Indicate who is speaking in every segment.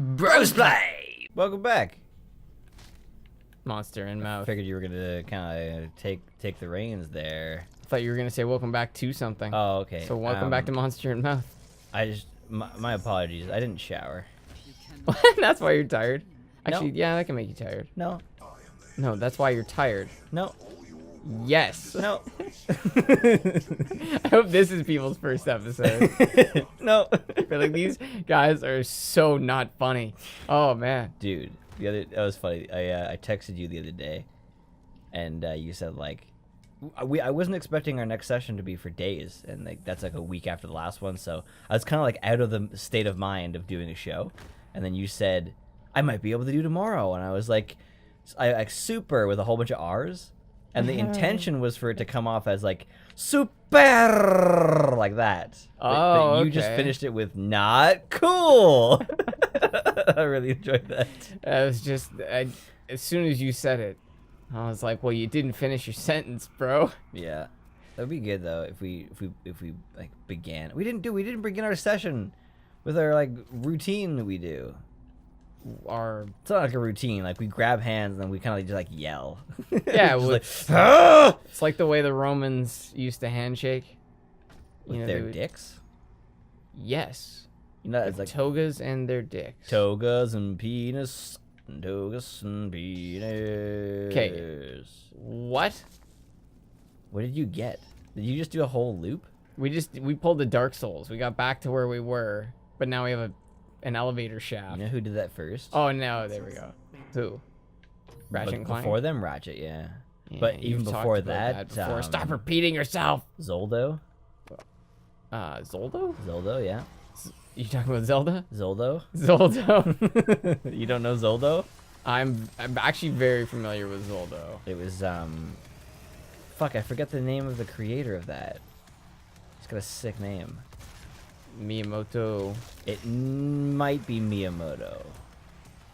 Speaker 1: Brosplay! Welcome back.
Speaker 2: Monster in mouth.
Speaker 1: Figured you were gonna kind of take the reins there.
Speaker 2: I thought you were gonna say welcome back to something.
Speaker 1: Oh, okay.
Speaker 2: So welcome back to Monster in Mouth.
Speaker 1: My apologies. I didn't shower.
Speaker 2: That's why you're tired. Actually,
Speaker 1: No.
Speaker 2: yeah, that can make you tired.
Speaker 1: No.
Speaker 2: No, that's why you're tired.
Speaker 1: No.
Speaker 2: Yes.
Speaker 1: No.
Speaker 2: I hope this is people's first episode.
Speaker 1: No.
Speaker 2: I feel like these guys are so not funny. Oh man.
Speaker 1: Dude, that was funny. I texted you the other day, and you said like, I wasn't expecting our next session to be for days, and like that's like a week after the last one, so I was kind of like out of the state of mind of doing a show, and then you said I might be able to do tomorrow, and I was like, I like super with a whole bunch of R's, and the intention was for it to come off as like super like that.
Speaker 2: Oh,
Speaker 1: but you just finished it with not cool. I really enjoyed that.
Speaker 2: It was just as soon as you said it, I was like, well, you didn't finish your sentence, bro.
Speaker 1: Yeah, that'd be good though if we like began. We didn't begin our session with our like routine that we do. It's not like a routine. Like we grab hands and then we kind of just like yell.
Speaker 2: Yeah,
Speaker 1: just like, ah!
Speaker 2: It's like the way the Romans used to handshake.
Speaker 1: With their dicks.
Speaker 2: Yes.
Speaker 1: You know, it's like
Speaker 2: togas and their dicks.
Speaker 1: Togas and penis. Togas and penis.
Speaker 2: Okay. What?
Speaker 1: What did you get? Did you just do a whole loop?
Speaker 2: We pulled the Dark Souls. We got back to where we were, but now we have an elevator shaft.
Speaker 1: You know who did that first?
Speaker 2: Oh no, there we go. Who? Ratchet and Clank?
Speaker 1: Before them, Ratchet, yeah.
Speaker 2: Yeah,
Speaker 1: but even before that,
Speaker 2: stop repeating yourself.
Speaker 1: Zoldo.
Speaker 2: Zoldo?
Speaker 1: Zoldo, yeah.
Speaker 2: You talking about Zelda?
Speaker 1: Zoldo.
Speaker 2: Zoldo.
Speaker 1: You don't know Zoldo?
Speaker 2: I'm actually very familiar with Zoldo.
Speaker 1: It was fuck, I forget the name of the creator of that. He's got a sick name.
Speaker 2: Miyamoto.
Speaker 1: It might be Miyamoto.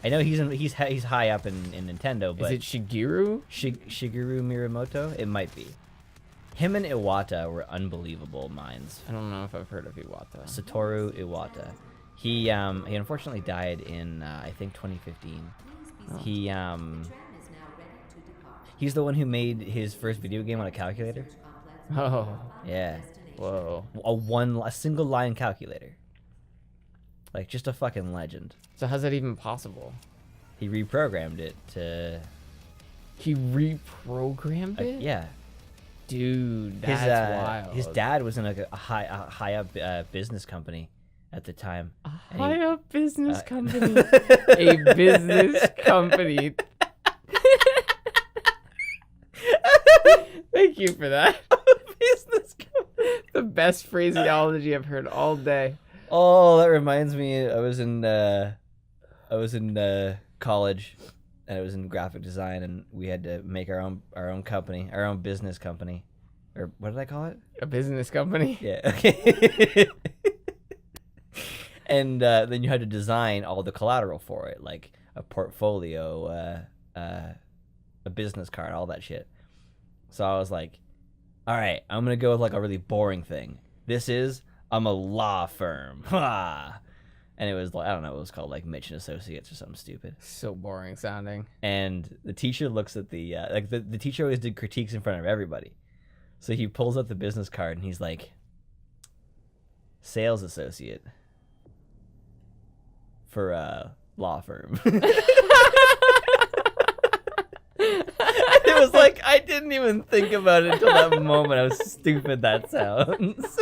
Speaker 1: I know he's high up in Nintendo, but
Speaker 2: is it Shigeru?
Speaker 1: Shigeru Miyamoto? It might be. Him and Iwata were unbelievable minds.
Speaker 2: I don't know if I've heard of Iwata.
Speaker 1: Satoru Iwata. He unfortunately died in I think 2015. Oh. He's the one who made his first video game on a calculator.
Speaker 2: Oh.
Speaker 1: Yeah.
Speaker 2: Whoa.
Speaker 1: A single line calculator. Like just a fucking legend.
Speaker 2: So how's that even possible?
Speaker 1: He reprogrammed it to.
Speaker 2: He reprogrammed it?
Speaker 1: Yeah.
Speaker 2: Dude, that's wild.
Speaker 1: His dad was in a high up business company at the time.
Speaker 2: A high up business company. A business company. Thank you for that.
Speaker 1: Business company.
Speaker 2: The best phraseology I've heard all day.
Speaker 1: Oh, that reminds me. I was in college. And I was in graphic design, and we had to make our own company, our own business company, or what did I call it?
Speaker 2: A business company.
Speaker 1: Yeah. Okay. And then you had to design all the collateral for it, like a portfolio, a business card, all that shit. So I was like, all right, I'm gonna go with like a really boring thing. I'm a law firm. Ha. And it was like, I don't know, it was called like Mitch and Associates or something stupid.
Speaker 2: So boring sounding.
Speaker 1: And the teacher looks at the the teacher always did critiques in front of everybody. So he pulls out the business card and he's like, sales associate for a law firm. It was like, I didn't even think about it until that moment how stupid that sounds.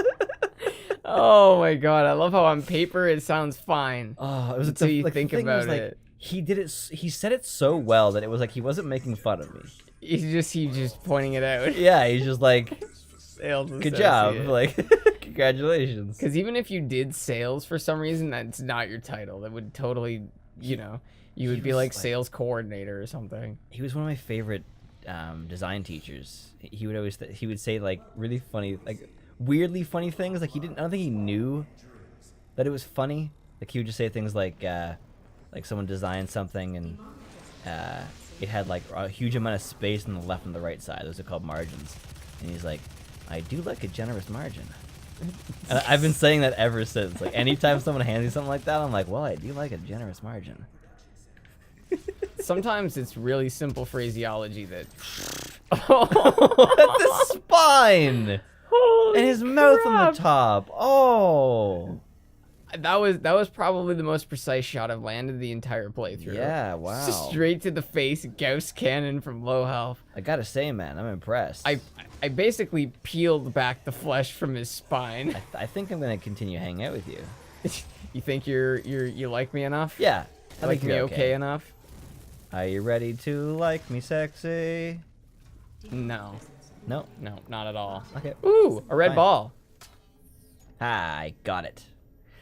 Speaker 2: Oh my god, I love how on paper it sounds fine.
Speaker 1: Oh, it was
Speaker 2: until you think about it.
Speaker 1: He did it. He said it so well that it was like he wasn't making fun of me.
Speaker 2: He's just pointing it out.
Speaker 1: Yeah, he's just like,
Speaker 2: sales
Speaker 1: good job,
Speaker 2: associate.
Speaker 1: like, congratulations.
Speaker 2: Because even if you did sales for some reason, that's not your title. That would totally, you would be like sales coordinator or something.
Speaker 1: He was one of my favorite design teachers. He would say like really funny, like weirdly funny things. Like I don't think he knew that it was funny. Like he would just say things like someone designed something and it had like a huge amount of space on the left and the right side. Those are called margins. And he's like, I do like a generous margin. And I've been saying that ever since. Like anytime someone hands me something like that, I'm like, well, I do like a generous margin.
Speaker 2: Sometimes it's really simple phraseology that.
Speaker 1: The spine
Speaker 2: Holy
Speaker 1: and his mouth on
Speaker 2: crap.
Speaker 1: the top. Oh.
Speaker 2: That was probably the most precise shot I've landed the entire playthrough.
Speaker 1: Yeah, wow.
Speaker 2: Straight to the face, Gauss cannon from low health.
Speaker 1: I gotta say, man, I'm impressed.
Speaker 2: I basically peeled back the flesh from his spine.
Speaker 1: I think I'm gonna continue hanging out with you.
Speaker 2: You think you like me enough?
Speaker 1: Yeah. I
Speaker 2: Like
Speaker 1: think
Speaker 2: me
Speaker 1: you're
Speaker 2: okay enough?
Speaker 1: Are you ready to like me sexy?
Speaker 2: No.
Speaker 1: No.
Speaker 2: No, not at all.
Speaker 1: Okay.
Speaker 2: Ooh, a red
Speaker 1: Fine.
Speaker 2: ball.
Speaker 1: Ah, I got it.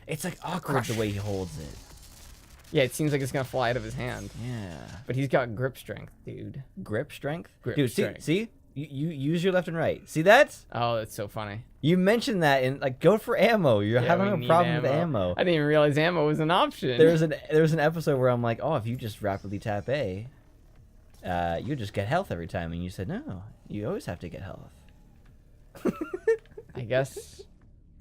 Speaker 1: It's like awkward the way he holds it.
Speaker 2: Yeah, it seems like it's gonna fly out of his hand.
Speaker 1: Yeah.
Speaker 2: But he's got grip strength, dude.
Speaker 1: Grip strength?
Speaker 2: Grip
Speaker 1: Dude,
Speaker 2: strength.
Speaker 1: see? You use your left and right. See that?
Speaker 2: Oh, that's so funny.
Speaker 1: You mentioned that in like go for ammo. You're
Speaker 2: Yeah,
Speaker 1: having
Speaker 2: we
Speaker 1: a
Speaker 2: need
Speaker 1: problem with ammo.
Speaker 2: I didn't even realize ammo was an option.
Speaker 1: There was an episode where I'm like, oh, if you just rapidly tap A, you just get health every time, and you said no, you always have to get health.
Speaker 2: I guess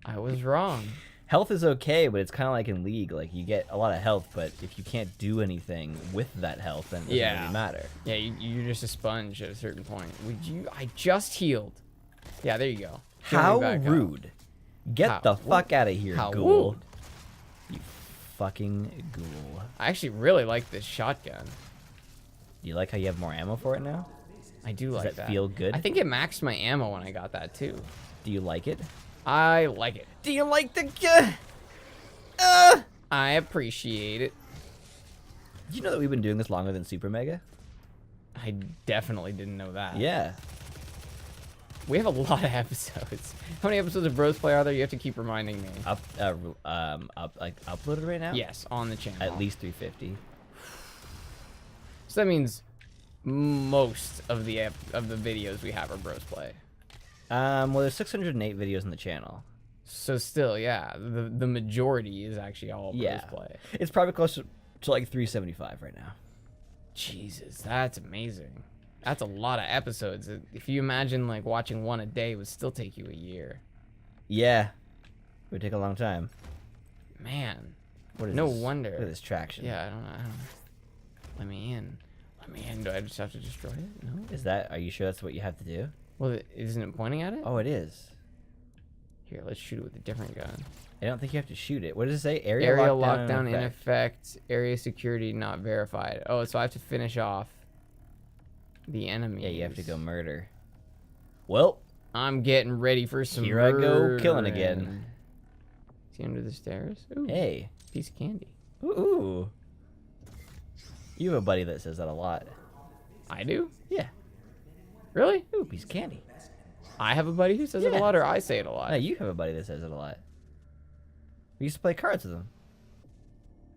Speaker 2: I was wrong.
Speaker 1: Health is okay, but it's kind of like in League. Like you get a lot of health, but if you can't do anything with that health, then it doesn't really matter.
Speaker 2: Yeah, you're just a sponge at a certain point. I just healed. Yeah, there you go. Heal me
Speaker 1: How
Speaker 2: back up.
Speaker 1: rude! Get
Speaker 2: How-
Speaker 1: the fuck out of here,
Speaker 2: How
Speaker 1: ghoul!
Speaker 2: rude.
Speaker 1: You fucking ghoul!
Speaker 2: I actually really like this shotgun.
Speaker 1: Do you like how you have more ammo for it now?
Speaker 2: I do
Speaker 1: Does
Speaker 2: like
Speaker 1: that feel good?
Speaker 2: I think it maxed my ammo when I got that too.
Speaker 1: Do you like it?
Speaker 2: I like it.
Speaker 1: Do you like the?
Speaker 2: I appreciate it.
Speaker 1: Did you know that we've been doing this longer than Super Mega?
Speaker 2: I definitely didn't know that.
Speaker 1: Yeah.
Speaker 2: We have a lot of episodes. How many episodes of Brosplay are there? You have to keep reminding me.
Speaker 1: Uploaded right now?
Speaker 2: Yes, on the channel.
Speaker 1: At least 350.
Speaker 2: So that means most of the videos we have are Brosplay.
Speaker 1: Well, there's 608 videos on the channel.
Speaker 2: So still, yeah, the majority is actually all
Speaker 1: Yeah.
Speaker 2: Brosplay.
Speaker 1: It's probably close to like 375 right now.
Speaker 2: Jesus, that's amazing. That's a lot of episodes. If you imagine like watching one a day, it would still take you a year.
Speaker 1: Yeah. It would take a long time.
Speaker 2: Man,
Speaker 1: What is
Speaker 2: no
Speaker 1: this?
Speaker 2: wonder.
Speaker 1: Look at this traction.
Speaker 2: Yeah, I don't know. Let me in. Let me in. Do I just have to destroy it? No.
Speaker 1: Are you sure that's what you have to do?
Speaker 2: Well, isn't it pointing at it?
Speaker 1: Oh, it is.
Speaker 2: Here, let's shoot it with a different gun.
Speaker 1: I don't think you have to shoot it. What does it say? Area
Speaker 2: Lockdown in
Speaker 1: effect.
Speaker 2: effect. Area security not verified. Oh, so I have to finish off the enemy.
Speaker 1: Yeah, you have to go murder. Well,
Speaker 2: I'm getting ready for some
Speaker 1: here I go killing again.
Speaker 2: murdering. Is he under the stairs? Ooh,
Speaker 1: Hey.
Speaker 2: piece of candy.
Speaker 1: Ooh. You have a buddy that says that a lot.
Speaker 2: I do?
Speaker 1: Yeah.
Speaker 2: Really?
Speaker 1: Ooh, piece of candy.
Speaker 2: I have a buddy who says it a
Speaker 1: Yeah.
Speaker 2: lot, or I say it a lot?
Speaker 1: No, you have a buddy that says it a lot. We used to play cards with him.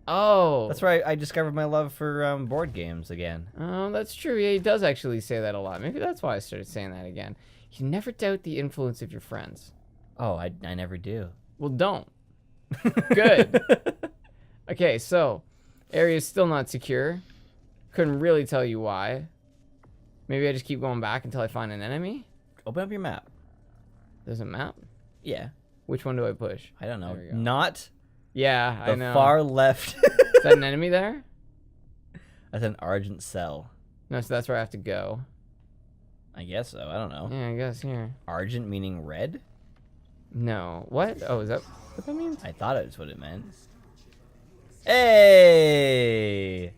Speaker 2: Oh.
Speaker 1: That's where I discovered my love for board games again.
Speaker 2: Oh, that's true. Yeah, he does actually say that a lot. Maybe that's why I started saying that again. You never doubt the influence of your friends.
Speaker 1: Oh, I never do.
Speaker 2: Well, don't. Good. Okay, so area is still not secure. Couldn't really tell you why. Maybe I just keep going back until I find an enemy.
Speaker 1: Open up your map.
Speaker 2: There's a map.
Speaker 1: Yeah.
Speaker 2: Which one do I push?
Speaker 1: I don't know.
Speaker 2: There we go.
Speaker 1: Not
Speaker 2: Yeah, I
Speaker 1: the
Speaker 2: know.
Speaker 1: far left.
Speaker 2: Is that an enemy there?
Speaker 1: That's an Argent cell.
Speaker 2: No, so that's where I have to go.
Speaker 1: I guess so. I don't know.
Speaker 2: Yeah, I guess here.
Speaker 1: Argent meaning red?
Speaker 2: No. What? Oh, is that what that means?
Speaker 1: I thought it was what it meant. Hey!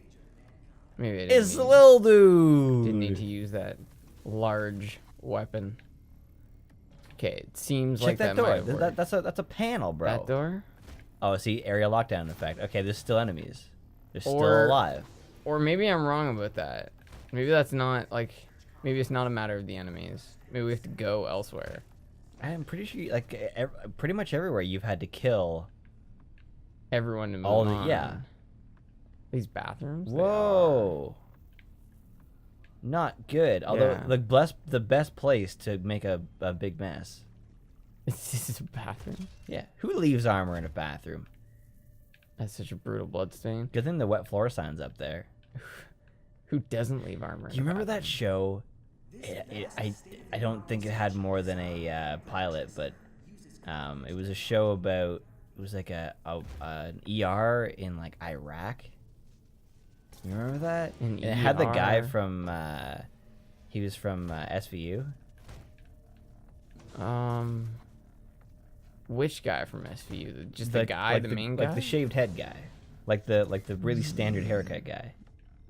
Speaker 2: Maybe I
Speaker 1: It's
Speaker 2: didn't
Speaker 1: the
Speaker 2: need,
Speaker 1: little dude!
Speaker 2: didn't need to use that large weapon. Okay, it seems
Speaker 1: Check
Speaker 2: like
Speaker 1: that
Speaker 2: that might
Speaker 1: door.
Speaker 2: have worked.
Speaker 1: That's a panel, bro.
Speaker 2: That door?
Speaker 1: Oh, see, area lockdown effect. Okay, there's still enemies. They're still
Speaker 2: Or-
Speaker 1: alive.
Speaker 2: Or maybe I'm wrong about that. Maybe that's not like. Maybe it's not a matter of the enemies. Maybe we have to go elsewhere.
Speaker 1: I'm pretty sure, pretty much everywhere you've had to kill.
Speaker 2: Everyone to move
Speaker 1: All the-
Speaker 2: on.
Speaker 1: yeah.
Speaker 2: These bathrooms. they
Speaker 1: Whoa. Not good. Although
Speaker 2: Yeah.
Speaker 1: the best place to make a big mess.
Speaker 2: are- This is a bathroom.
Speaker 1: Yeah. Who leaves armor in a bathroom?
Speaker 2: That's such a brutal bloodstain.
Speaker 1: Good thing the wet floor sign's up there.
Speaker 2: Who doesn't leave armor?
Speaker 1: Do you remember that show? I don't think it had more than a pilot, but It was a show about. It was like an ER in like Iraq. You remember that?
Speaker 2: An
Speaker 1: And it had the guy
Speaker 2: ER?
Speaker 1: from. He was from SVU.
Speaker 2: Which guy from SVU? Just the guy,
Speaker 1: like
Speaker 2: the main guy?
Speaker 1: like the shaved head guy, like the really standard haircut guy.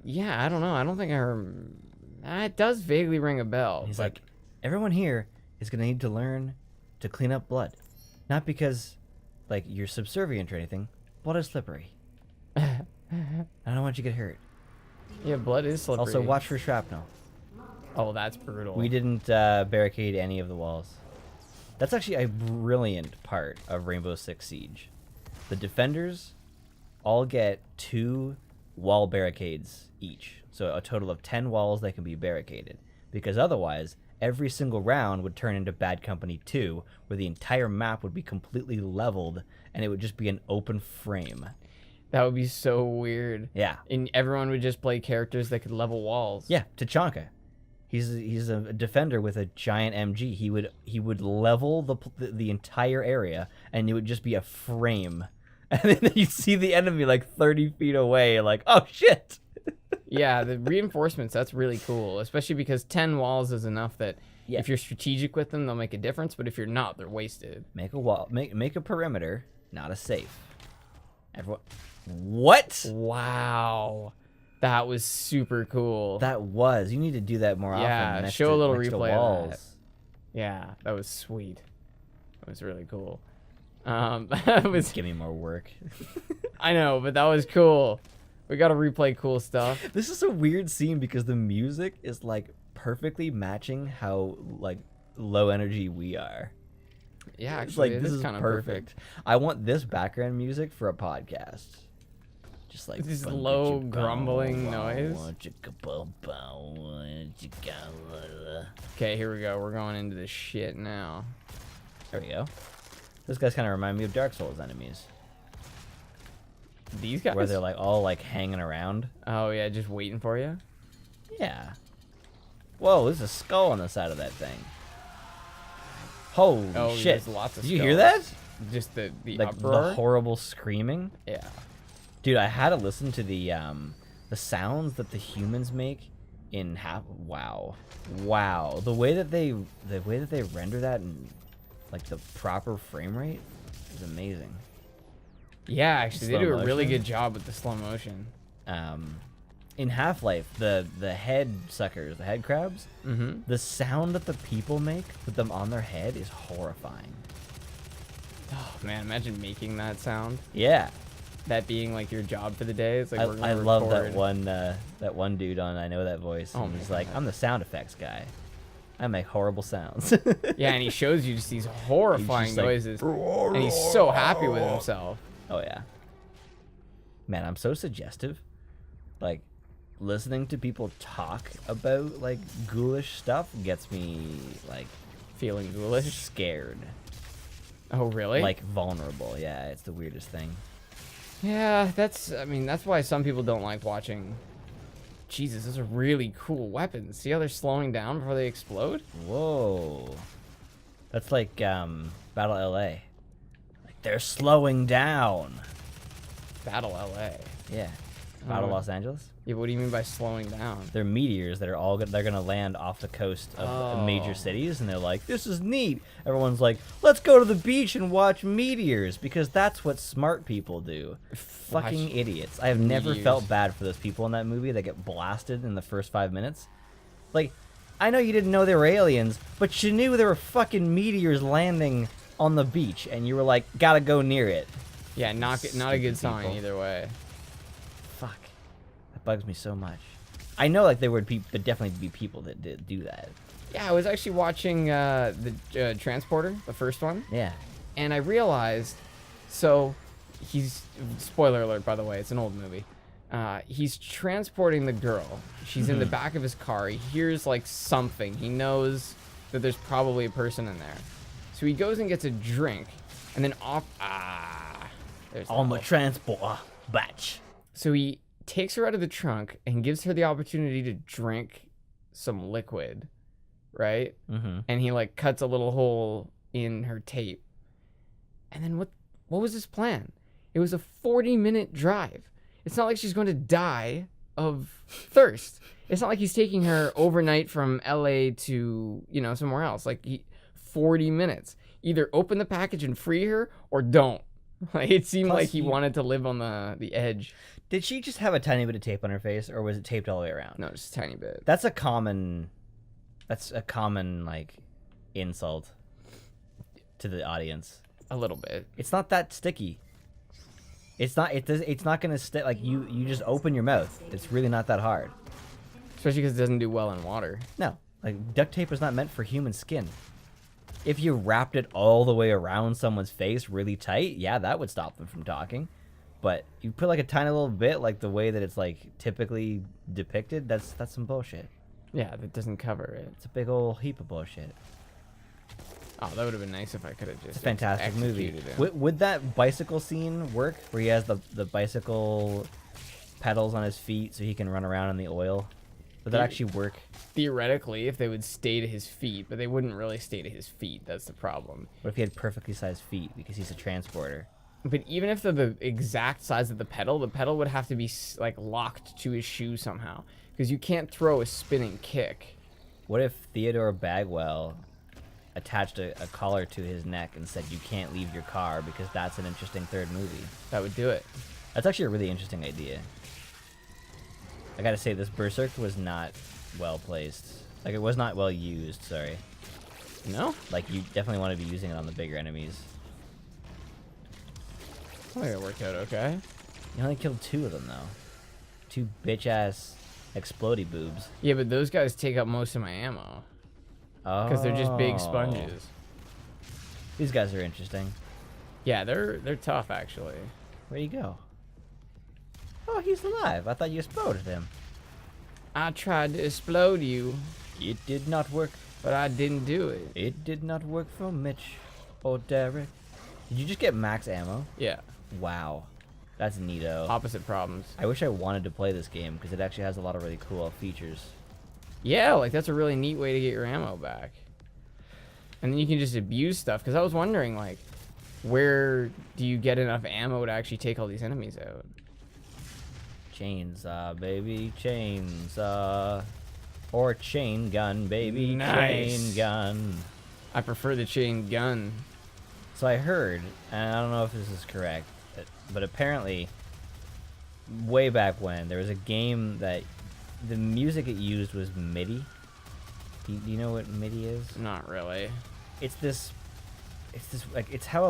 Speaker 2: Yeah, I don't know. I don't think it does vaguely ring a bell.
Speaker 1: He's
Speaker 2: but-
Speaker 1: like, everyone here is gonna need to learn to clean up blood, not because like you're subservient or anything. Blood is slippery. I don't want you to get hurt.
Speaker 2: yeah, blood is slippery.
Speaker 1: Also, watch for shrapnel.
Speaker 2: Oh, that's brutal.
Speaker 1: We didn't barricade any of the walls. That's actually a brilliant part of Rainbow Six Siege. The defenders all get 2 wall barricades each. So a total of 10 walls that can be barricaded. Because otherwise, every single round would turn into Bad Company 2, where the entire map would be completely leveled and it would just be an open frame.
Speaker 2: That would be so weird.
Speaker 1: Yeah.
Speaker 2: And everyone would just play characters that could level walls.
Speaker 1: Yeah, Tachanka. He's a defender with a giant MG. He would level the entire area, and it would just be a frame. And then you see the enemy like 30 feet away, like, oh shit.
Speaker 2: Yeah, the reinforcements, that's really cool. Especially because 10 walls is enough that
Speaker 1: Yeah.
Speaker 2: if you're strategic with them, they'll make a difference. But if you're not, they're wasted.
Speaker 1: Make a wall, make a perimeter, not a safe. Everyone, what?
Speaker 2: Wow. That was super cool.
Speaker 1: That was. You need to do that more often.
Speaker 2: Yeah,
Speaker 1: next
Speaker 2: show
Speaker 1: to,
Speaker 2: a little
Speaker 1: next to
Speaker 2: replay of
Speaker 1: walls.
Speaker 2: that. Yeah, that was sweet. That was really cool. That was,
Speaker 1: Give me more work.
Speaker 2: I know, but that was cool. We got to replay cool stuff.
Speaker 1: This is a weird scene because the music is like perfectly matching how like low energy we are.
Speaker 2: Yeah,
Speaker 1: It's
Speaker 2: actually,
Speaker 1: like
Speaker 2: it
Speaker 1: this
Speaker 2: is
Speaker 1: is
Speaker 2: kind of
Speaker 1: perfect. I want this background music for a podcast. Just like
Speaker 2: This low grumbling noise. Okay, here we go. We're going into this shit now.
Speaker 1: There we go. Those guys kind of remind me of Dark Souls enemies,
Speaker 2: These guys?
Speaker 1: where they're like all like hanging around.
Speaker 2: Oh, yeah, just waiting for you?
Speaker 1: Yeah. Whoa, there's a skull on the side of that thing. Holy
Speaker 2: Oh,
Speaker 1: shit!
Speaker 2: there's lots of
Speaker 1: Did you hear that?
Speaker 2: skulls. Just the
Speaker 1: Like
Speaker 2: uproar?
Speaker 1: the horrible screaming.
Speaker 2: Yeah.
Speaker 1: Dude, I had to listen to the sounds that the humans make in wow. The way that they render that in like the proper frame rate is amazing.
Speaker 2: Yeah, actually, they
Speaker 1: Slow
Speaker 2: do a really
Speaker 1: motion.
Speaker 2: good job with the slow motion.
Speaker 1: In Half-Life, the head suckers, the head crabs,
Speaker 2: Mm-hmm.
Speaker 1: the sound that the people make with them on their head is horrifying.
Speaker 2: Oh, man, imagine making that sound.
Speaker 1: Yeah.
Speaker 2: That being, like, your job for the day. It's like, we're
Speaker 1: I
Speaker 2: gonna
Speaker 1: love that
Speaker 2: record.
Speaker 1: one dude on I Know That Voice.
Speaker 2: Oh
Speaker 1: And
Speaker 2: my
Speaker 1: he's like,
Speaker 2: God.
Speaker 1: I'm the sound effects guy. I make horrible sounds.
Speaker 2: Yeah, and he shows you just these horrifying
Speaker 1: just like,
Speaker 2: noises. And he's so happy with himself.
Speaker 1: Oh yeah. Man, I'm so suggestive. Like, listening to people talk about like ghoulish stuff gets me like
Speaker 2: Feeling ghoulish.
Speaker 1: scared.
Speaker 2: Oh, really?
Speaker 1: Like vulnerable. Yeah, it's the weirdest thing.
Speaker 2: Yeah, that's why some people don't like watching. Jesus, those are really cool weapons. See how they're slowing down before they explode?
Speaker 1: Whoa. That's like Battle LA. Like they're slowing down.
Speaker 2: Battle LA.
Speaker 1: Yeah. Battle
Speaker 2: Oh.
Speaker 1: Los Angeles.
Speaker 2: Yeah, what do you mean by slowing down?
Speaker 1: They're meteors that are all they're gonna land off the coast of major
Speaker 2: Oh.
Speaker 1: cities, and they're like, "This is neat." Everyone's like, "Let's go to the beach and watch meteors," because that's what smart people do. Fucking
Speaker 2: Watch
Speaker 1: idiots! I have never
Speaker 2: meteors.
Speaker 1: felt bad for those people in that movie that get blasted in the first 5 minutes. Like, I know you didn't know they were aliens, but you knew there were fucking meteors landing on the beach, and you were like, "Gotta go near it."
Speaker 2: Yeah, not a
Speaker 1: Stupid
Speaker 2: good sign
Speaker 1: people.
Speaker 2: either way.
Speaker 1: Fuck, that bugs me so much. I know, like, there would definitely be people that did do that.
Speaker 2: Yeah, I was actually watching the Transporter, the first one,
Speaker 1: Yeah.
Speaker 2: and I realized, so he's, spoiler alert by the way, it's an old movie. He's transporting the girl. She's in the back of his car. He hears like something. He knows that there's probably a person in there. So he goes and gets a drink, and then there's the
Speaker 1: On the
Speaker 2: hole.
Speaker 1: transporter, batch.
Speaker 2: So he takes her out of the trunk and gives her the opportunity to drink some liquid, right?
Speaker 1: Mm-hmm.
Speaker 2: And he like cuts a little hole in her tape. And then what was his plan? It was a 40-minute drive. It's not like she's going to die of thirst. It's not like he's taking her overnight from LA to, somewhere else. Like 40 minutes. Either open the package and free her or don't. Like it seemed like he wanted to live on the edge.
Speaker 1: Did she just have a tiny bit of tape on her face, or was it taped all the way around?
Speaker 2: No, just a tiny bit.
Speaker 1: That's a common like insult to the audience.
Speaker 2: A little bit.
Speaker 1: It's not that sticky. It's not gonna stick. Like you just open your mouth. It's really not that hard.
Speaker 2: Especially because it doesn't do well in water.
Speaker 1: No, like duct tape is not meant for human skin. If you wrapped it all the way around someone's face really tight, yeah, that would stop them from talking. But you put like a tiny little bit, like the way that it's like typically depicted, that's some bullshit.
Speaker 2: Yeah, that doesn't cover it.
Speaker 1: It's a big old heap of bullshit.
Speaker 2: Oh, that would have been nice if I could have just.
Speaker 1: It's a fantastic movie.
Speaker 2: It.
Speaker 1: Would that bicycle scene work, where he has the bicycle pedals on his feet so he can run around in the oil? Would that actually work?
Speaker 2: Theoretically, if they would stay to his feet, but they wouldn't really stay to his feet. That's the problem.
Speaker 1: What if he had perfectly sized feet because he's a transporter?
Speaker 2: But even if they're the exact size of the pedal would have to be like locked to his shoe somehow, because you can't throw a spinning kick.
Speaker 1: What if Theodore Bagwell attached a collar to his neck and said, "You can't leave your car," because that's an interesting third movie?
Speaker 2: That would do it.
Speaker 1: That's actually a really interesting idea. I gotta say, this Berserk was not well placed. Like, it was not well used, sorry.
Speaker 2: No?
Speaker 1: Like, you definitely want to be using it on the bigger enemies.
Speaker 2: I think it worked out okay.
Speaker 1: You only killed 2 of them, though. 2 bitch-ass explodey boobs.
Speaker 2: Yeah, but those guys take up most of my ammo.
Speaker 1: Oh.
Speaker 2: Because they're just big sponges.
Speaker 1: These guys are interesting.
Speaker 2: Yeah, they're tough, actually.
Speaker 1: Where'd he go? Oh, he's alive. I thought you exploded him.
Speaker 2: I tried to explode you.
Speaker 1: It did not work.
Speaker 2: But I didn't do it.
Speaker 1: It did not work for Mitch or Derek. Did you just get max ammo?
Speaker 2: Yeah.
Speaker 1: Wow. That's neato.
Speaker 2: Opposite problems.
Speaker 1: I wish I wanted to play this game because it actually has a lot of really cool features.
Speaker 2: Yeah, like that's a really neat way to get your ammo back. And then you can just abuse stuff. Because I was wondering, like, where do you get enough ammo to actually take all these enemies out?
Speaker 1: Chainsaw, baby, chainsaw. Or chain gun, baby,
Speaker 2: Nice.
Speaker 1: chain gun.
Speaker 2: I prefer the chain gun.
Speaker 1: So I heard, and I don't know if this is correct, but apparently, way back when, there was a game that the music it used was MIDI. Do you know what MIDI is?
Speaker 2: Not really.
Speaker 1: It's like it's how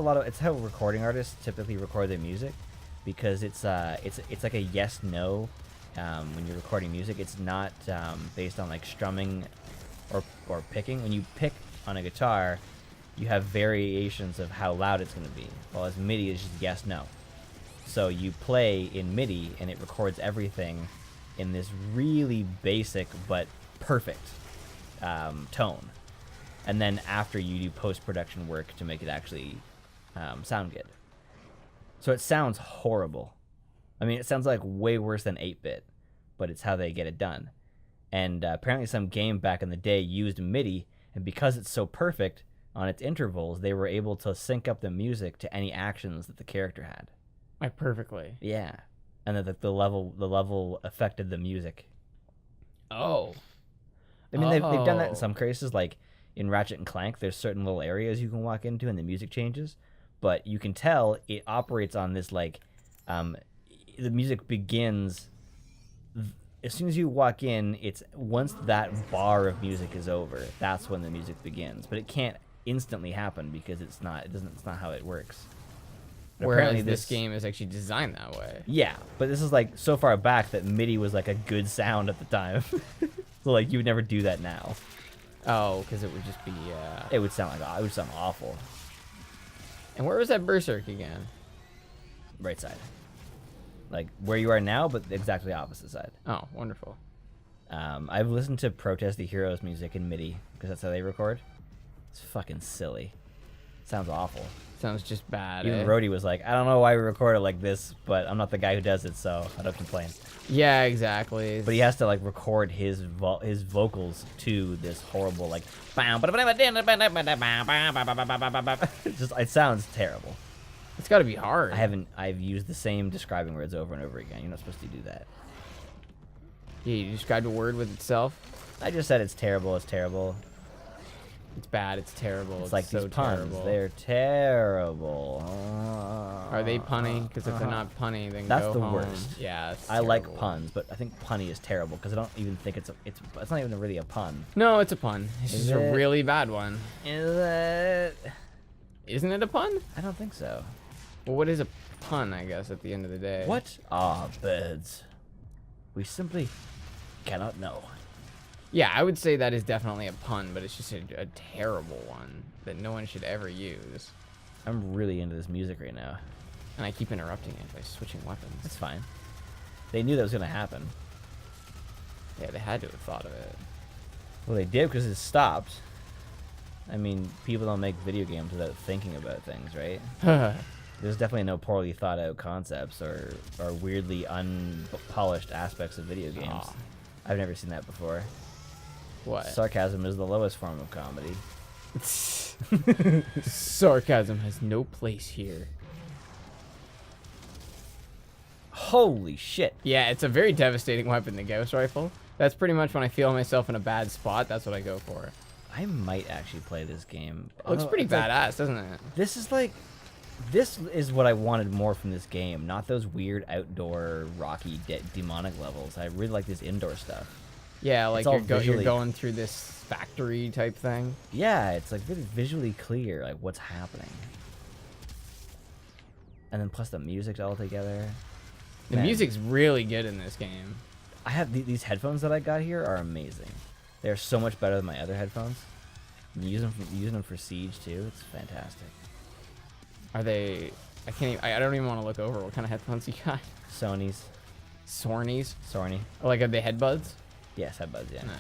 Speaker 1: recording artists typically record their music, because it's like a yes no. When you're recording music, it's not based on like strumming or picking. When you pick on a guitar, you have variations of how loud it's going to be, while as MIDI is just yes no. So you play in MIDI and it records everything in this really basic but perfect tone, and then after you do post-production work to make it actually sound good. So it sounds horrible. I mean, it sounds like way worse than 8-bit, but it's how they get it done. And apparently some game back in the day used MIDI, and because it's so perfect on its intervals, they were able to sync up the music to any actions that the character had.
Speaker 2: Like perfectly.
Speaker 1: Yeah. And that the level affected the music.
Speaker 2: Oh.
Speaker 1: I mean, they've done that in some cases, like in Ratchet and Clank, there's certain little areas you can walk into and the music changes, but you can tell it operates on this, like, the music begins as soon as you walk in. It's once that bar of music is over, that's when the music begins. But it can't instantly happen because it's not how it works. But
Speaker 2: Whereas
Speaker 1: apparently
Speaker 2: this game is actually designed that way.
Speaker 1: Yeah, but this is like so far back that MIDI was like a good sound at the time. So like you would never do that now.
Speaker 2: Oh, because it would just be.
Speaker 1: It would sound awful.
Speaker 2: And where was that Berserk again?
Speaker 1: Right side. Like where you are now, but exactly opposite side.
Speaker 2: Oh, wonderful.
Speaker 1: I've listened to Protest the Heroes music in MIDI because that's how they record. It's fucking silly. Sounds awful.
Speaker 2: Sounds just bad.
Speaker 1: Even Rhodey was like, I don't know why we record it like this, but I'm not the guy who does it, so I don't complain.
Speaker 2: Yeah, exactly.
Speaker 1: But he has to like record his vocals to this horrible like. Just it sounds terrible.
Speaker 2: It's got to be hard.
Speaker 1: I've used the same describing words over and over again. You're not supposed to do that.
Speaker 2: Yeah, you described a word with itself.
Speaker 1: I just said it's terrible. It's terrible.
Speaker 2: It's bad. It's terrible.
Speaker 1: It's like
Speaker 2: so
Speaker 1: these puns.
Speaker 2: terrible.
Speaker 1: They're terrible.
Speaker 2: Are they punny? Because if they're not punny, then
Speaker 1: That's
Speaker 2: go
Speaker 1: the
Speaker 2: home.
Speaker 1: worst.
Speaker 2: Yeah, it's
Speaker 1: I like
Speaker 2: terrible.
Speaker 1: puns, but I think punny is terrible because I don't even think it's not even really a pun.
Speaker 2: No, it's a pun. It's
Speaker 1: Is
Speaker 2: just a
Speaker 1: it?
Speaker 2: really bad one.
Speaker 1: Is it?
Speaker 2: Isn't it a pun?
Speaker 1: I don't think so.
Speaker 2: Well, what is a pun, I guess, at the end of the day?
Speaker 1: What are birds? We simply cannot know.
Speaker 2: Yeah, I would say that is definitely a pun, but it's just a terrible one that no one should ever use.
Speaker 1: I'm really into this music right now.
Speaker 2: And I keep interrupting it by switching weapons.
Speaker 1: That's fine. They knew that was gonna happen.
Speaker 2: Yeah, they had to have thought of it.
Speaker 1: Well, they did because it stopped. I mean, people don't make video games without thinking about things, right? There's definitely no poorly thought out concepts or weirdly unpolished aspects of video games.
Speaker 2: Aw.
Speaker 1: I've never seen that before.
Speaker 2: What?
Speaker 1: Sarcasm is the lowest form of comedy.
Speaker 2: Sarcasm has no place here.
Speaker 1: Holy shit.
Speaker 2: Yeah, it's a very devastating weapon, the Gauss rifle. That's pretty much when I feel myself in a bad spot, that's what I go for.
Speaker 1: I might actually play this game.
Speaker 2: It looks pretty
Speaker 1: It's like-
Speaker 2: badass, doesn't it?
Speaker 1: this is what I wanted more from this game, not those weird outdoor rocky demonic levels. I really like this indoor stuff.
Speaker 2: Yeah, like
Speaker 1: all
Speaker 2: you're
Speaker 1: visually-
Speaker 2: going through this factory type thing.
Speaker 1: Yeah, it's like really visually clear, like what's happening. And then plus the music's all together.
Speaker 2: The
Speaker 1: Man.
Speaker 2: music's really good in this game.
Speaker 1: I have these headphones that I got here are amazing. They're so much better than my other headphones. I'm using them for Siege too. It's fantastic.
Speaker 2: Are they? I can't. Even, I don't even want to look over what kind of headphones you got.
Speaker 1: Sony's,
Speaker 2: Sornies.
Speaker 1: Sony.
Speaker 2: Or like, are they headbuds?
Speaker 1: Yes, headbuds. Yeah.
Speaker 2: Nice.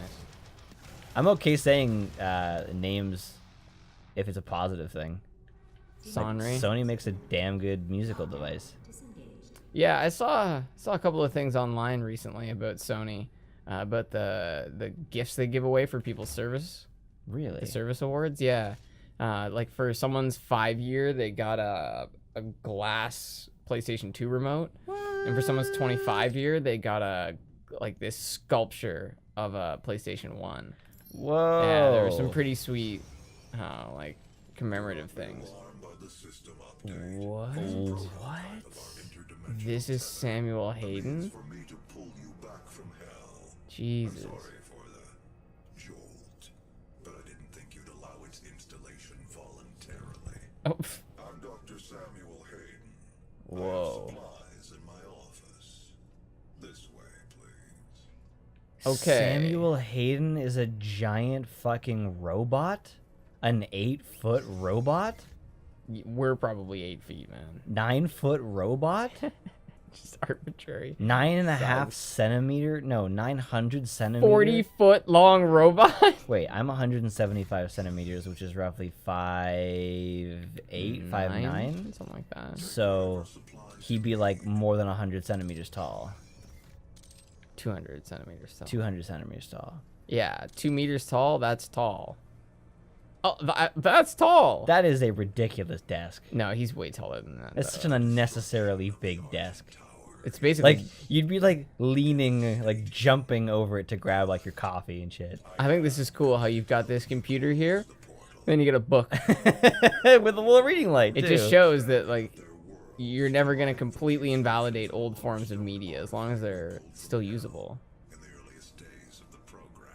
Speaker 1: I'm okay saying names if it's a positive thing. Like,
Speaker 2: Sonry.
Speaker 1: Sony makes a damn good musical device.
Speaker 2: Yeah, I saw a couple of things online recently about Sony, about the gifts they give away for people's service.
Speaker 1: Really?
Speaker 2: The service awards, yeah. Like for someone's 5-year, they got a glass PlayStation 2 remote, and for someone's 25-year, they got this sculpture of a PlayStation 1.
Speaker 1: Whoa.
Speaker 2: Yeah, there were some pretty sweet, like commemorative things.
Speaker 1: What? What?
Speaker 2: This is Samuel Hayden. Jesus.
Speaker 3: Sorry for the jolt, but I didn't think you'd allow its installation voluntarily.
Speaker 2: Oh,
Speaker 3: I'm Dr. Samuel Hayden.
Speaker 1: Whoa.
Speaker 3: I have supplies in my office. This way, please.
Speaker 2: Okay.
Speaker 1: Samuel Hayden is a giant fucking robot? An 8-foot robot?
Speaker 2: we're probably 8 feet, man.
Speaker 1: 9-foot robot?
Speaker 2: Just arbitrary.
Speaker 1: 9.5 centimeter? No, 900 centimeters.
Speaker 2: 40-foot long robot.
Speaker 1: Wait, I'm 175 centimeters, which is roughly 5'8", 5'9".
Speaker 2: something like that.
Speaker 1: So he'd be like more than 100 centimeters tall.
Speaker 2: 200 centimeters tall.
Speaker 1: 200 centimeters tall.
Speaker 2: Yeah, 2 meters tall. That's tall. Oh, that's tall.
Speaker 1: That is a ridiculous desk.
Speaker 2: No, he's way taller than that.
Speaker 1: It's
Speaker 2: though.
Speaker 1: such an unnecessarily big desk.
Speaker 2: It's basically.
Speaker 1: Like, you'd be like leaning, like jumping over it to grab like your coffee and shit.
Speaker 2: I think this is cool how you've got this computer here, then you get a book.
Speaker 1: With a little reading light,
Speaker 2: It
Speaker 1: too.
Speaker 2: just shows that like you're never gonna completely invalidate old forms of media as long as they're still usable.
Speaker 3: In the earliest days of the program,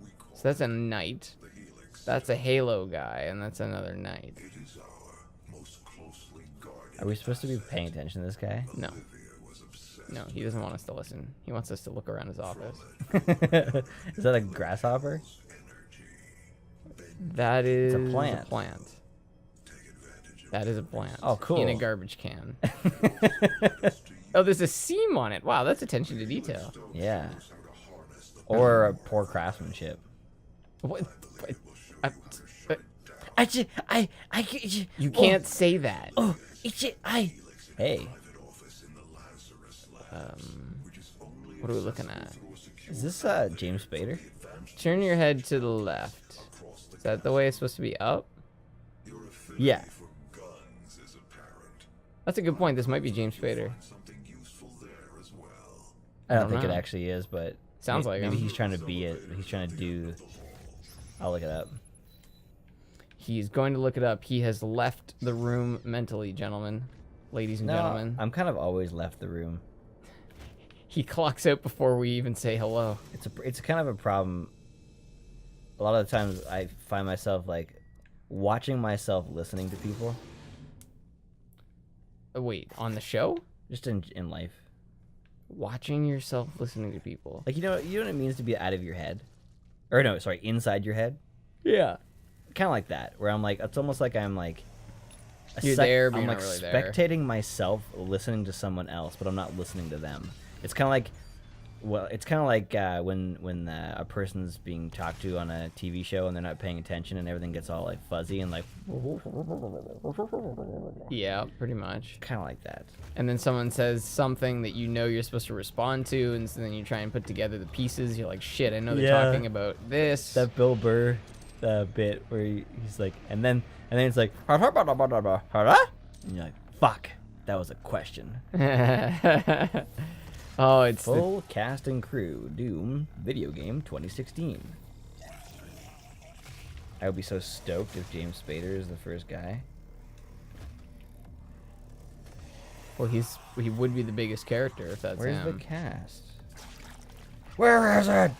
Speaker 3: we called
Speaker 2: So that's a knight.
Speaker 3: the Helix.
Speaker 2: That's a Halo guy, and that's another knight.
Speaker 3: It is our most closely guarded.
Speaker 1: Are we supposed to be paying attention to this guy?
Speaker 2: No,
Speaker 3: Olivia was obsessed.
Speaker 2: no, he doesn't want us to listen. He wants us to look around his office.
Speaker 1: Is that a grasshopper?
Speaker 2: That is
Speaker 1: a plant.
Speaker 3: Take advantage of
Speaker 2: That is a plant.
Speaker 1: Oh, cool.
Speaker 2: In a garbage can. Oh, there's a seam on it. Wow, that's attention to detail.
Speaker 1: Yeah.
Speaker 3: how to harness the
Speaker 1: Or a poor craftsmanship.
Speaker 2: What? I, you
Speaker 1: Oh,
Speaker 2: can't say that.
Speaker 1: Hey,
Speaker 3: office in the Lazarus lab, which is only
Speaker 2: What are we looking at?
Speaker 1: is this James Spader?
Speaker 2: Turn your head to the left. Is that the way it's supposed to be? Up?
Speaker 1: Yeah.
Speaker 3: for guns is apparent.
Speaker 2: That's a good point. This might be James Spader.
Speaker 3: Something useful there as well.
Speaker 1: I don't
Speaker 2: don't
Speaker 1: think it
Speaker 2: know.
Speaker 1: actually is, but
Speaker 2: Sounds like
Speaker 1: maybe
Speaker 2: him.
Speaker 1: he's trying to be it. He's trying to do. I'll look it up.
Speaker 2: He's going to look it up. He has left the room mentally, gentlemen. Ladies and
Speaker 1: No,
Speaker 2: gentlemen.
Speaker 1: I'm kind of always left the room.
Speaker 2: He clocks out before we even say hello.
Speaker 1: It's kind of a problem. A lot of the times I find myself like watching myself listening to people,
Speaker 2: Wait, on the show?
Speaker 1: just in life.
Speaker 2: Watching yourself listening to people.
Speaker 1: Like you know what it means to be out of your head, or no, sorry, inside your head.
Speaker 2: Yeah.
Speaker 1: Kind of like that, where I'm like, it's almost like I'm like.
Speaker 2: You're there, but
Speaker 1: I'm
Speaker 2: you're
Speaker 1: like
Speaker 2: not really there.
Speaker 1: spectating myself listening to someone else, but I'm not listening to them. It's kind of like, well, it's kind of like when a person's being talked to on a TV show and they're not paying attention and everything gets all like fuzzy and like.
Speaker 2: Yeah, pretty much.
Speaker 1: Kind of like that.
Speaker 2: And then someone says something that you know you're supposed to respond to, and so then you try and put together the pieces. You're like, shit, I know they're
Speaker 1: Yeah.
Speaker 2: talking about this.
Speaker 1: That Bill Burr bit where he's like, and then it's like, and you're like, fuck, that was a question.
Speaker 2: Oh, it's the,
Speaker 1: Full cast and crew, Doom video game 2016. I would be so stoked if James Spader is the first guy.
Speaker 2: well, he would be the biggest character if that's
Speaker 1: Where's
Speaker 2: him.
Speaker 1: the cast? Where is it?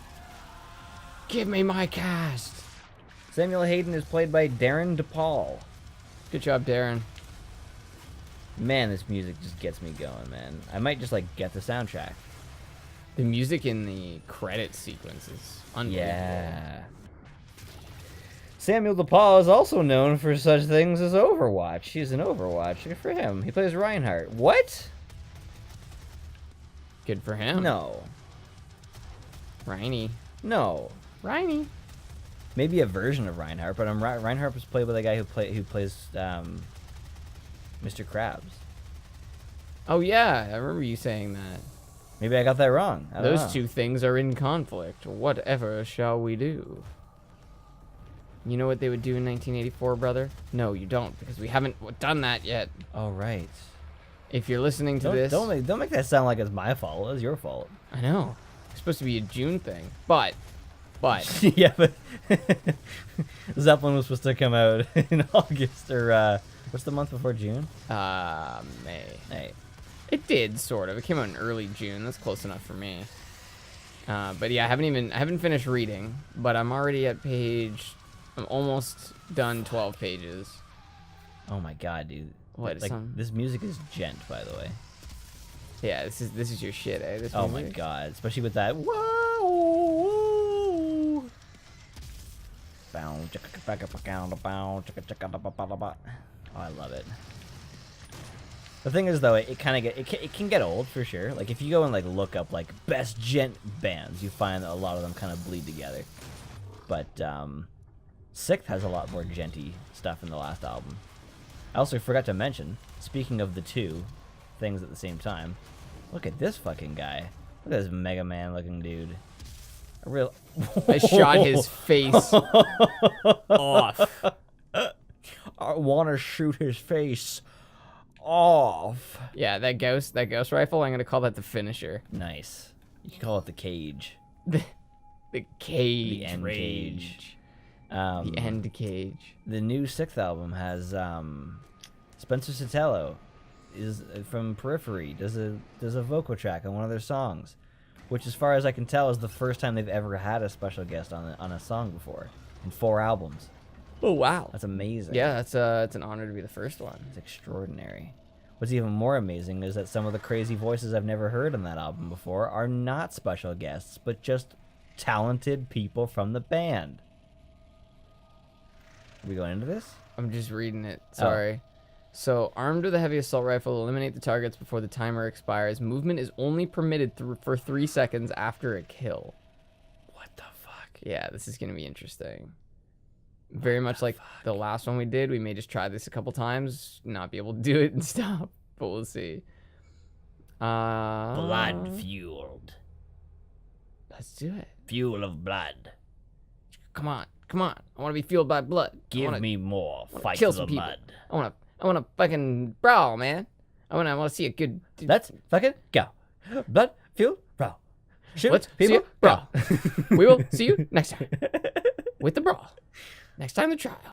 Speaker 2: Give me my cast.
Speaker 1: Samuel Hayden is played by Darren DePaul.
Speaker 2: Good job, Darren.
Speaker 1: Man, this music just gets me going, man. I might just like get the soundtrack.
Speaker 2: The music in the credit sequence is unbelievable.
Speaker 1: Yeah. Samuel DePaul is also known for such things as Overwatch. He's in Overwatch. Good for him. He plays Reinhardt. What?
Speaker 2: Good for him.
Speaker 1: No.
Speaker 2: Rhiney.
Speaker 1: No.
Speaker 2: Rhiney.
Speaker 1: Maybe a version of Reinhardt, but Reinhardt was played by the guy who plays Mr. Krabs.
Speaker 2: Oh yeah, I remember you saying that.
Speaker 1: Maybe I got that wrong. I don't
Speaker 2: Those
Speaker 1: know.
Speaker 2: two things are in conflict. Whatever shall we do? You know what they would do in 1984, brother? No, you don't, because we haven't done that yet.
Speaker 1: Oh right.
Speaker 2: If you're listening to this,
Speaker 1: Don't make that sound like it's my fault. It was your fault.
Speaker 2: I know it's supposed to be a June thing, but
Speaker 1: Yeah, but Zeppelin was supposed to come out in August or what's the month before June?
Speaker 2: May.
Speaker 1: Hey.
Speaker 2: It did sort of. It came out in early June. That's close enough for me. But yeah, I haven't finished reading, but I'm already at I'm almost done 12 pages.
Speaker 1: Oh my god, dude.
Speaker 2: What,
Speaker 1: Like
Speaker 2: some-
Speaker 1: this music is gent, by the way.
Speaker 2: Yeah, this is your shit, eh? This
Speaker 1: Oh my
Speaker 2: music?
Speaker 1: god, especially with that. Whoa! Oh, I love it. The thing is, though, it can get old for sure. Like if you go and like look up like best gent bands, you find that a lot of them kind of bleed together. But Sixth has a lot more genty stuff in the last album. I also forgot to mention, speaking of the two things at the same time, look at this fucking guy. Look at this Mega Man looking dude. A real.
Speaker 2: I shot his face off.
Speaker 1: I want to shoot his face off.
Speaker 2: Yeah, that ghost rifle. I'm gonna call that the finisher.
Speaker 1: Nice. You can call it the cage.
Speaker 2: The cage.
Speaker 1: The end
Speaker 2: rage.
Speaker 1: cage.
Speaker 2: The end cage.
Speaker 1: The new Sixth album has Spencer Sotelo is from Periphery does a vocal track on one of their songs, which, as far as I can tell, is the first time they've ever had a special guest on a song before in 4 albums.
Speaker 2: Oh wow.
Speaker 1: That's amazing.
Speaker 2: Yeah, it's an honor to be the first one.
Speaker 1: It's extraordinary. What's even more amazing is that some of the crazy voices I've never heard on that album before are not special guests, but just talented people from the band. Are we going into this?
Speaker 2: I'm just reading it. Sorry. So, armed with a heavy assault rifle, eliminate the targets before the timer expires. Movement is only permitted for 3 seconds after a kill.
Speaker 1: What the fuck?
Speaker 2: Yeah, this is going to be interesting. Very much like the last one we did. We may just try this a couple times, not be able to do it and stop, but we'll see.
Speaker 1: Blood fueled.
Speaker 2: Let's do it.
Speaker 1: Fuel of blood.
Speaker 2: Come on. I want to be fueled by blood.
Speaker 1: Give me more. Fight
Speaker 2: kill
Speaker 1: for
Speaker 2: some
Speaker 1: the
Speaker 2: people.
Speaker 1: blood.
Speaker 2: I want to fucking brawl, man. I want to see a good.
Speaker 1: Let's fucking go. Blood, fuel, brawl. Shoot
Speaker 2: Let's see
Speaker 1: people,
Speaker 2: a brawl. We will see you next time with the brawl. Next time the trial.